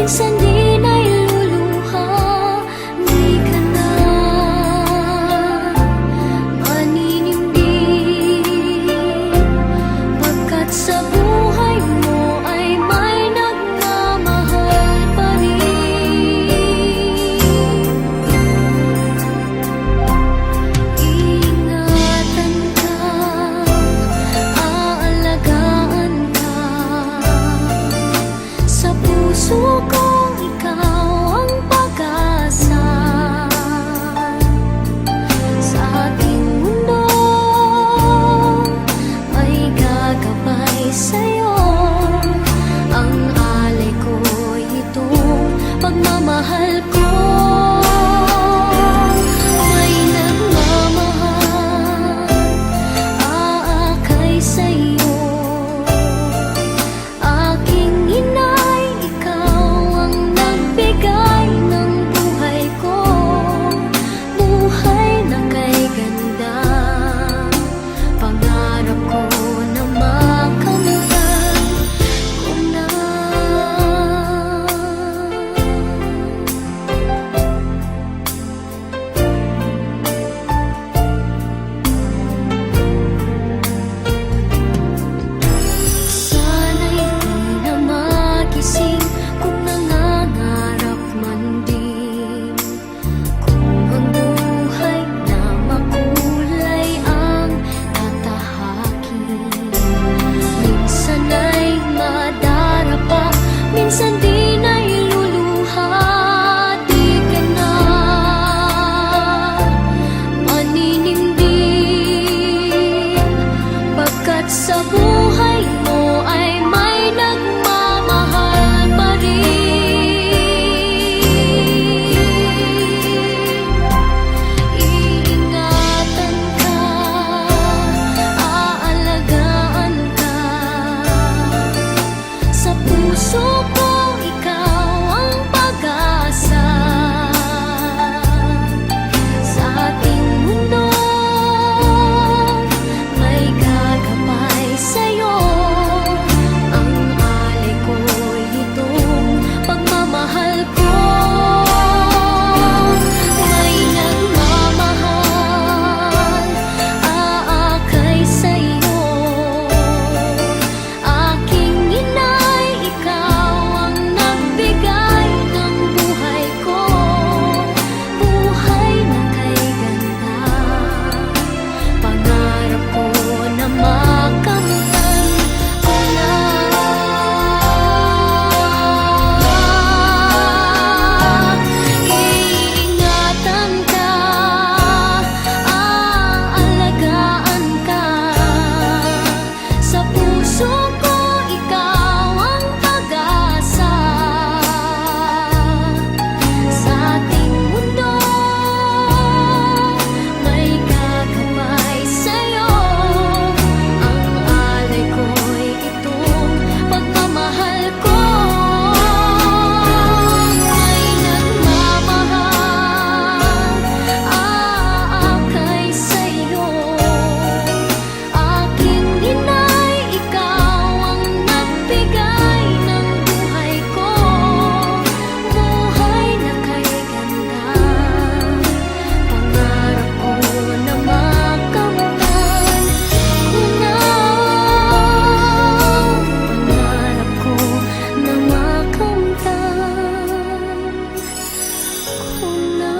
minsan din ay luluha. Di ka na maninimdim, pagkat sa buhay mo ay may nagmamahal pa rin. Iingatan ka, aalagaan ka, sa puso ko ikaw ang pag-asa. Sa ating mundo may gagabay sa'yo, ang alay ko'y itong pagmamahal ko. May nagmamahal, aakay sa'yo. Aking inay, ikaw ang nagbigay ng buhay ko. Buhay na kay ganda, pangarap ko na makamtan ko na. Sana'y di na magising kung nangangarap man din, kung ang buhay na makulay ang tatahakin. Minsan ay madarapa, minsan din ay luluha. Di ka na maninimdim, pagkat sa buhay mo ay may nagmamahal pa rin. Iingatan ka, aalagaan ka, sa puso ko ikaw ang pag-asa. Sa ating mundo may gagabay sa'yo, ang alay ko'y itong pagmamahal ko. May nagmamahal, aakay sa'yo. Aking inay, ikaw ang nagbigay ng buhay ko. Buhay na kay ganda, pangarap ko na makamtan ko na. Iingatan ka, aalagaan ka, sa puso ko ikaw ang pag-asa. Sa ating mundo may gagabay sa'yo, ang alay ko'y itong pagmamahal ko. May nagmamahal, aakay sa'yo. Aking inay, ikaw ang nagbigay ng buhay ko. Buhay na kay ganda, pangarap ko na makamtan ko na. Pangarap ko na makamtan ko na.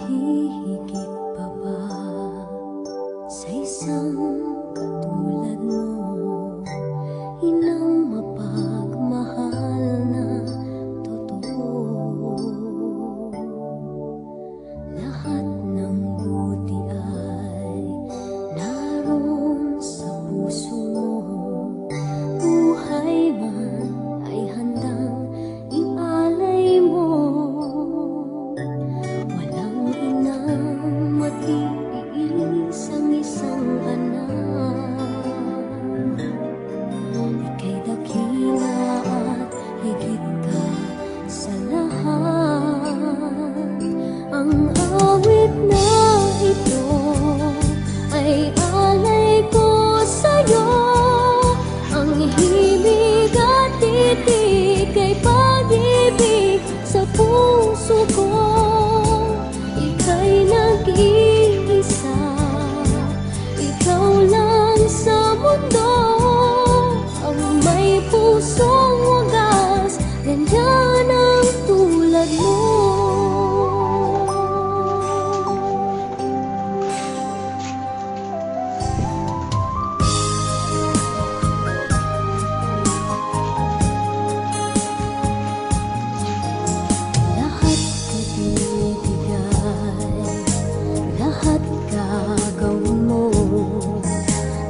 hihigit pa ba sa isang katulad mo? Inang mapagmahal na totoo. Lahat ng buti ay naroon sa puso mo. Buhay man ay handang ialay mo. Walang inang matiis ang isang anak. Ika'y dakila at higit ka sa lahat. Ang awit na ito ay alay ko sa'yo. Ang himig at titig ay pag-ibig sa puso ko. Ika'y nag-iisa, ikaw lang sa mundo. Ang may pusong wagas, ganyan ang tulad mo. Lahat ibibigay, lahat gagawin mo.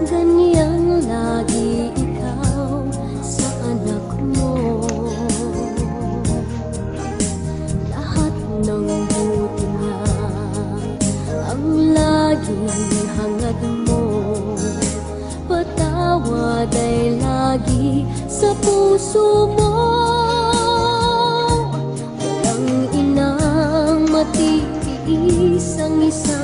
Ganyang lagi ikaw sa anak mo. Lahat ng buti niya ang laging hangad mo. Patawad ay lagi sa puso mo. Walang inang matiis ang isang